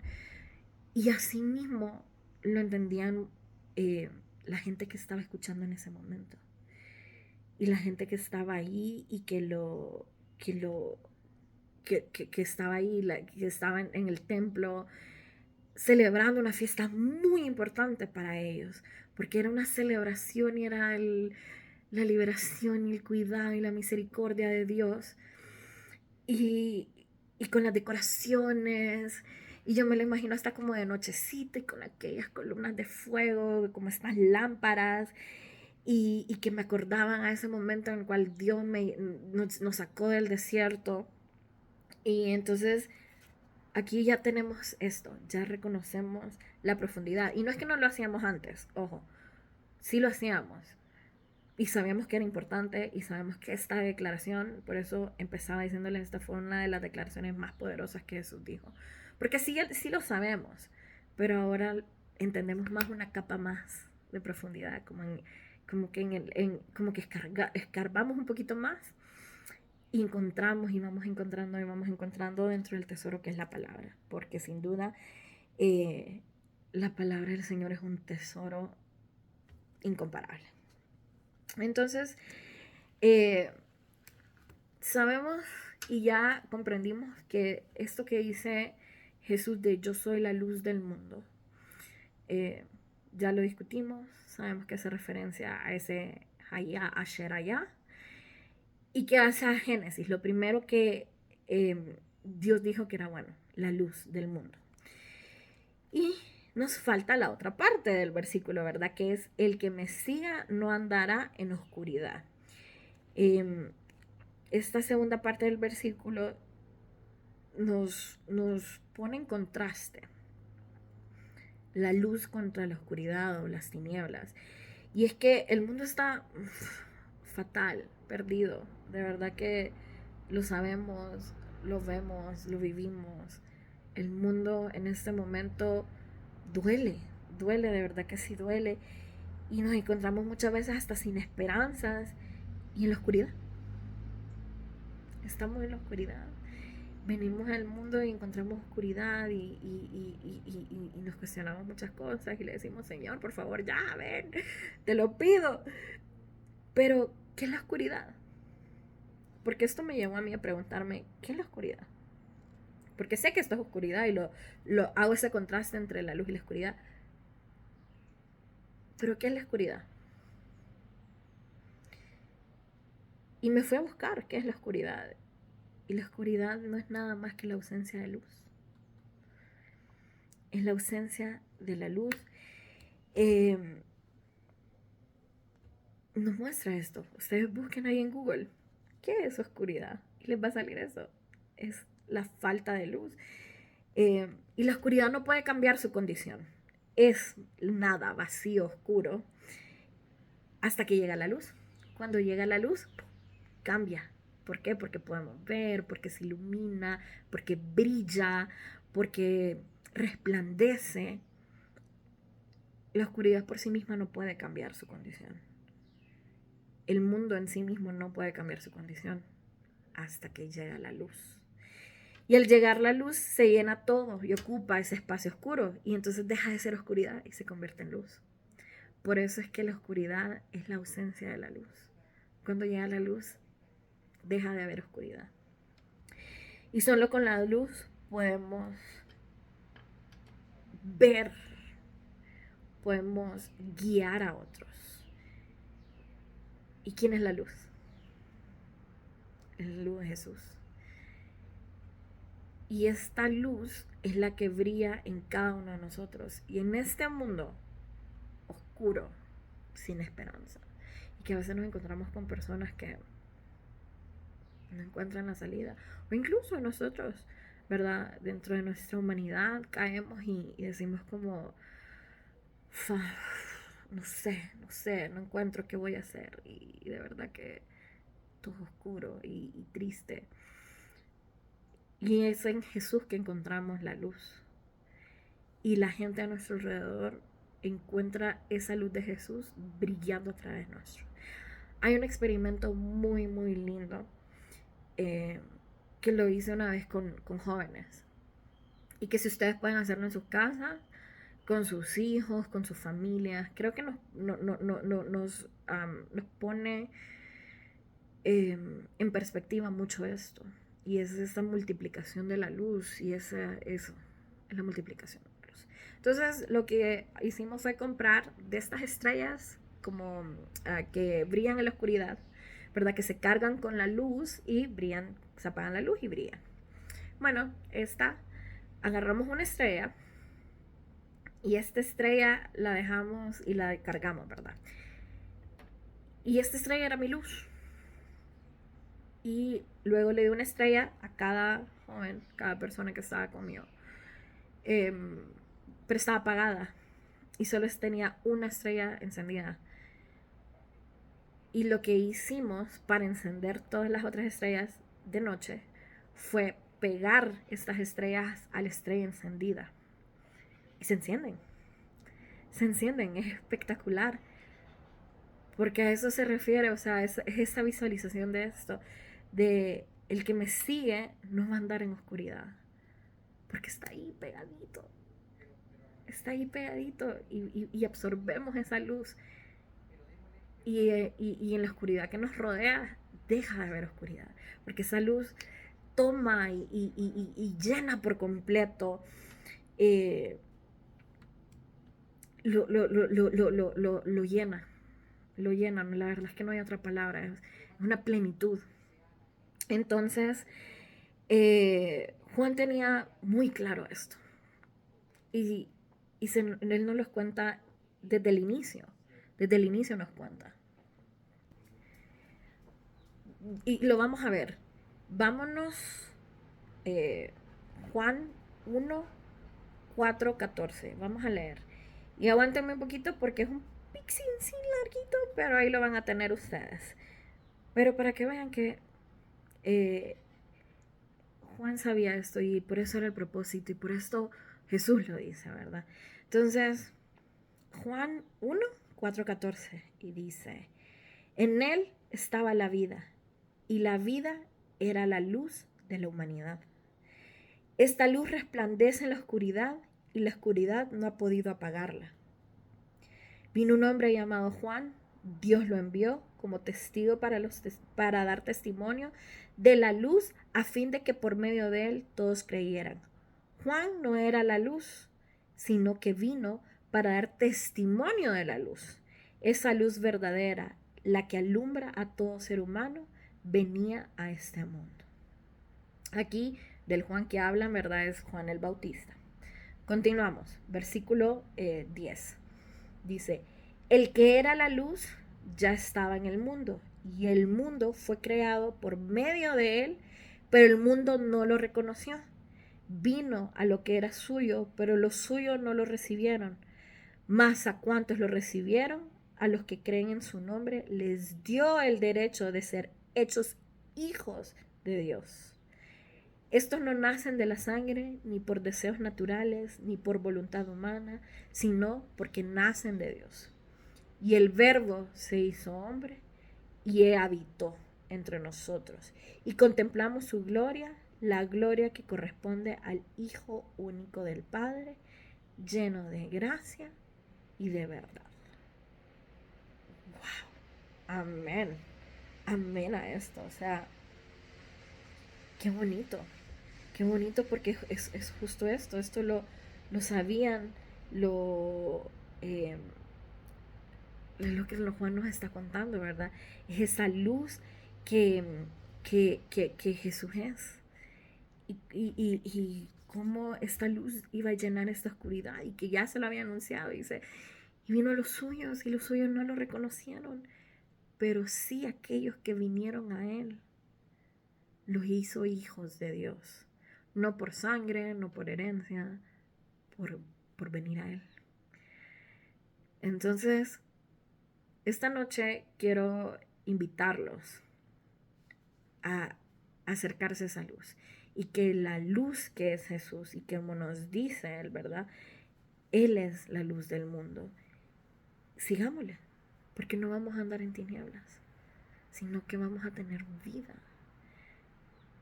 y así mismo lo entendían la gente que estaba escuchando en ese momento y la gente que estaba ahí y que estaba ahí, que estaba en el templo celebrando una fiesta muy importante para ellos, porque era una celebración y era la liberación y el cuidado y la misericordia de Dios. Y, y con las decoraciones, y yo me lo imagino hasta como de nochecita y con aquellas columnas de fuego, como estas lámparas, y que me acordaban a ese momento en el cual Dios nos sacó del desierto. Y entonces aquí ya tenemos esto, ya reconocemos la profundidad. Y no es que no lo hacíamos antes, ojo, sí lo hacíamos. Y sabíamos que era importante y sabemos que esta declaración, por eso empezaba diciéndoles, esta fue una de las declaraciones más poderosas que Jesús dijo. Porque sí lo sabemos, pero ahora entendemos más una capa más de profundidad, como que escarbamos un poquito más y encontramos y vamos encontrando dentro del tesoro que es la palabra. Porque sin duda la palabra del Señor es un tesoro incomparable. Entonces, sabemos y ya comprendimos que esto que dice Jesús de yo soy la luz del mundo, ya lo discutimos, sabemos que hace referencia a ese Hayá, Asher Hayá, y que hace a Génesis, lo primero que Dios dijo que era bueno, la luz del mundo. Y nos falta la otra parte del versículo, ¿verdad? Que es el que me siga no andará en oscuridad. Esta segunda parte del versículo nos pone en contraste la luz contra la oscuridad o las tinieblas. Y es que el mundo está fatal, perdido. De verdad que lo sabemos, lo vemos, lo vivimos. El mundo en este momento duele, de verdad que sí duele. Y nos encontramos muchas veces hasta sin esperanzas y en la oscuridad. Estamos en la oscuridad. Venimos al mundo y encontramos oscuridad y nos cuestionamos muchas cosas y le decimos, Señor, por favor, ya, ven, te lo pido. Pero, ¿qué es la oscuridad? Porque esto me llevó a mí a preguntarme, ¿qué es la oscuridad? Porque sé que esto es oscuridad y lo hago ese contraste entre la luz y la oscuridad. Pero, ¿qué es la oscuridad? Y me fui a buscar qué es la oscuridad. Y la oscuridad no es nada más que la ausencia de luz. Es la ausencia de la luz. Nos muestra esto. Ustedes busquen ahí en Google. ¿Qué es oscuridad? Y les va a salir eso. Es la falta de luz. Y la oscuridad no puede cambiar su condición. Es nada, vacío, oscuro, hasta que llega la luz. Cuando llega la luz, cambia. ¿Por qué? Porque podemos ver, porque se ilumina, porque brilla, porque resplandece. La oscuridad por sí misma no puede cambiar su condición. El mundo en sí mismo no puede cambiar su condición hasta que llega la luz. Y al llegar la luz se llena todo y ocupa ese espacio oscuro y entonces deja de ser oscuridad y se convierte en luz. Por eso es que la oscuridad es la ausencia de la luz. Cuando llega la luz, deja de haber oscuridad. Y solo con la luz podemos ver, podemos guiar a otros. ¿Y quién es la luz? Es la luz de Jesús. Y esta luz es la que brilla en cada uno de nosotros. Y en este mundo oscuro, sin esperanza, y que a veces nos encontramos con personas que no encuentran la salida, o incluso nosotros, ¿verdad? Dentro de nuestra humanidad caemos y decimos como, no sé, no encuentro qué voy a hacer, y de verdad que todo oscuro y triste. Y es en Jesús que encontramos la luz. Y la gente a nuestro alrededor encuentra esa luz de Jesús brillando a través nuestro. Hay un experimento muy, muy lindo que lo hice una vez con jóvenes. Y que si ustedes pueden hacerlo en sus casas, con sus hijos, con sus familias, creo que nos pone en perspectiva mucho esto. Y es esa multiplicación de la luz y eso, es la multiplicación de la luz. Entonces lo que hicimos fue comprar de estas estrellas como que brillan en la oscuridad, ¿verdad? Que se cargan con la luz y brillan, se apagan la luz y brillan. Bueno, agarramos una estrella y esta estrella la dejamos y la cargamos, ¿verdad? Y esta estrella era mi luz. Y luego le di una estrella a cada joven, cada persona que estaba conmigo. Pero estaba apagada y solo tenía una estrella encendida. Y lo que hicimos para encender todas las otras estrellas de noche fue pegar estas estrellas a la estrella encendida. Y se encienden. Se encienden, es espectacular. Porque a eso se refiere, o sea, es esa visualización de esto, de el que me sigue no va a andar en oscuridad, porque está ahí pegadito y absorbemos esa luz y en la oscuridad que nos rodea deja de haber oscuridad, porque esa luz toma y llena por completo lo llena. Lo llenan, la verdad es que no hay otra palabra, es una plenitud. Entonces, Juan tenía muy claro esto y él nos lo cuenta desde el inicio nos cuenta. Y lo vamos a ver. Vámonos, Juan 1, 4, 14, vamos a leer. Y aguántenme un poquito porque es un pixín larguito, pero ahí lo van a tener ustedes. Pero para que vean que Juan sabía esto y por eso era el propósito y por esto Jesús lo dice, ¿verdad? Entonces, Juan 1, 4, 14 y dice, en él estaba la vida y la vida era la luz de la humanidad. Esta luz resplandece en la oscuridad y la oscuridad no ha podido apagarla. Vino un hombre llamado Juan, Dios lo envió como testigo para dar testimonio de la luz a fin de que por medio de él todos creyeran. Juan no era la luz, sino que vino para dar testimonio de la luz. Esa luz verdadera, la que alumbra a todo ser humano, venía a este mundo. Aquí del Juan que habla, en verdad, es Juan el Bautista. Continuamos, versículo 10. Dice, el que era la luz ya estaba en el mundo y el mundo fue creado por medio de él, pero el mundo no lo reconoció. Vino a lo que era suyo, pero los suyos no lo recibieron. Mas a cuantos lo recibieron, a los que creen en su nombre, les dio el derecho de ser hechos hijos de Dios. Estos no nacen de la sangre, ni por deseos naturales, ni por voluntad humana, sino porque nacen de Dios. Y el Verbo se hizo hombre y habitó entre nosotros. Y contemplamos su gloria, la gloria que corresponde al Hijo único del Padre, lleno de gracia y de verdad. ¡Wow! Amén. Amén a esto. O sea, qué bonito. Qué bonito porque es justo esto. Esto lo sabían, lo que Juan nos está contando, ¿verdad? Es esa luz que Jesús es. Y cómo esta luz iba a llenar esta oscuridad y que ya se lo había anunciado. Dice, y vino a los suyos y los suyos no lo reconocieron, pero sí aquellos que vinieron a él los hizo hijos de Dios. No por sangre, no por herencia, por venir a él. Entonces, esta noche quiero invitarlos a acercarse a esa luz. Y que la luz que es Jesús y que como nos dice Él, ¿verdad? Él es la luz del mundo. Sigámosle, porque no vamos a andar en tinieblas, sino que vamos a tener vida.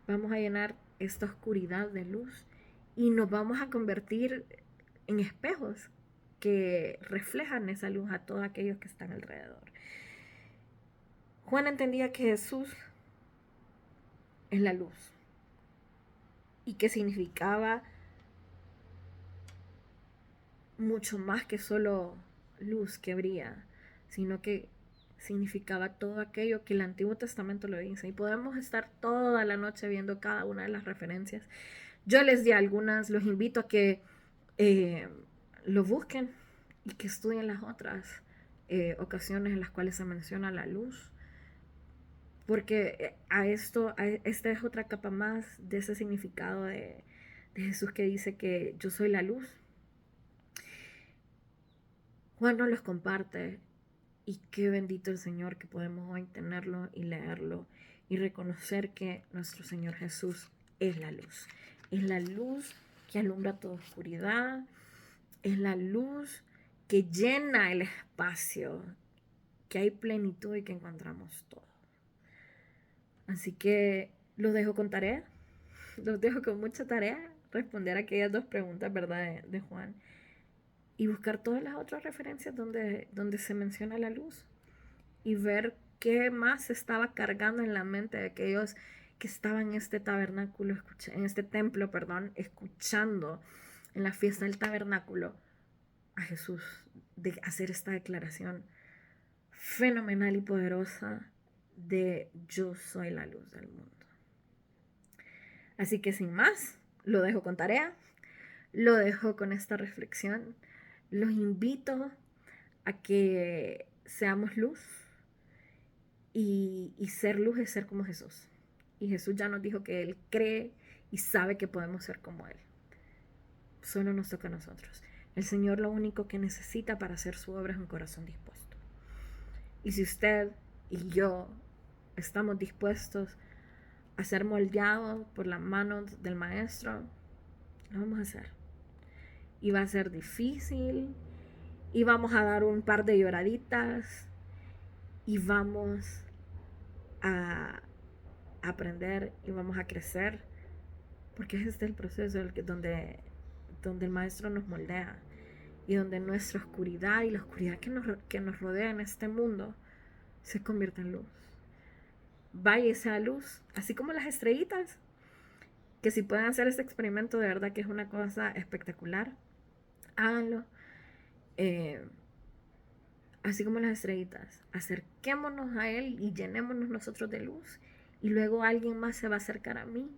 Vamos a llenar esta oscuridad de luz y nos vamos a convertir en espejos que reflejan esa luz a todos aquellos que están alrededor. Juan entendía que Jesús es la luz y que significaba mucho más que solo luz que brilla, sino que significaba todo aquello que el Antiguo Testamento lo dice. Y podemos estar toda la noche viendo cada una de las referencias. Yo les di algunas, los invito a que lo busquen y que estudien las otras ocasiones en las cuales se menciona la luz. Porque esta es otra capa más de ese significado de Jesús que dice que yo soy la luz. Juan nos los comparte y qué bendito el Señor que podemos hoy tenerlo y leerlo y reconocer que nuestro Señor Jesús es la luz. Es la luz que alumbra toda oscuridad, es la luz que llena el espacio, que hay plenitud y que encontramos todo. Así que los dejo con tarea, los dejo con mucha tarea, responder a aquellas dos preguntas, ¿verdad? De Juan. Y buscar todas las otras referencias donde se menciona la luz. Y ver qué más se estaba cargando en la mente de aquellos que estaban en este tabernáculo, en este templo, escuchando en la fiesta del tabernáculo a Jesús, de hacer esta declaración fenomenal y poderosa de yo soy la luz del mundo. Así que sin más, lo dejo con tarea, lo dejo con esta reflexión. Los invito a que seamos luz y ser luz es ser como Jesús. Y Jesús ya nos dijo que Él cree y sabe que podemos ser como Él. Solo nos toca a nosotros. El Señor lo único que necesita para hacer su obra es un corazón dispuesto. Y si usted y yo estamos dispuestos a ser moldeados por la mano del Maestro, lo vamos a hacer. Y va a ser difícil, y vamos a dar un par de lloraditas, y vamos a aprender, y vamos a crecer, porque este es el proceso donde el Maestro nos moldea, y donde nuestra oscuridad y la oscuridad que nos rodea en este mundo se convierte en luz. Vaya esa luz, así como las estrellitas, que si pueden hacer este experimento, de verdad que es una cosa espectacular. Háganlo. Así como las estrellitas, acerquémonos a Él y llenémonos nosotros de luz, y luego alguien más se va a acercar a mí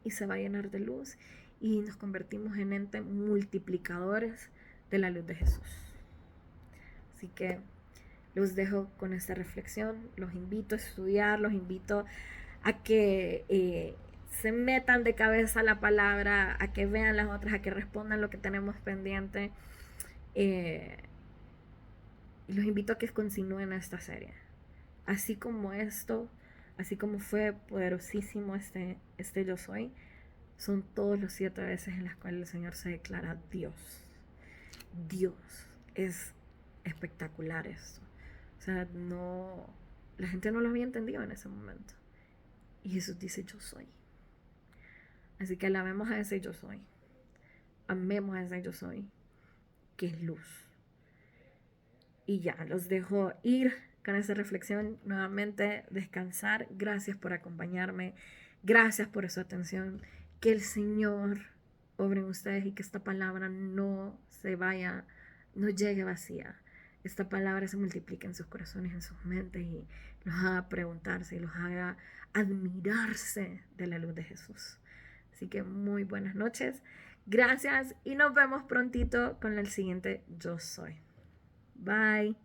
y se va a llenar de luz, y nos convertimos en entes multiplicadores de la luz de Jesús. Así que los dejo con esta reflexión, los invito a estudiar, los invito a que se metan de cabeza la palabra, a que vean las otras, a que respondan lo que tenemos pendiente. Y los invito a que continúen esta serie. Así como esto, así como fue poderosísimo este yo soy, son todos los 7 veces en las cuales el Señor se declara Dios. Dios. Es espectacular esto. O sea, la gente no lo había entendido en ese momento. Y Jesús dice yo soy. Así que alabemos a ese yo soy. Amemos a ese yo soy, que es luz. Y ya, los dejo ir con esa reflexión. Nuevamente, descansar. Gracias por acompañarme. Gracias por su atención. Que el Señor obre en ustedes y que esta palabra no llegue vacía. Esta palabra se multiplique en sus corazones, en sus mentes, y los haga preguntarse y los haga admirarse de la luz de Jesús. Así que muy buenas noches. Gracias y nos vemos prontito con el siguiente Yo Soy. Bye.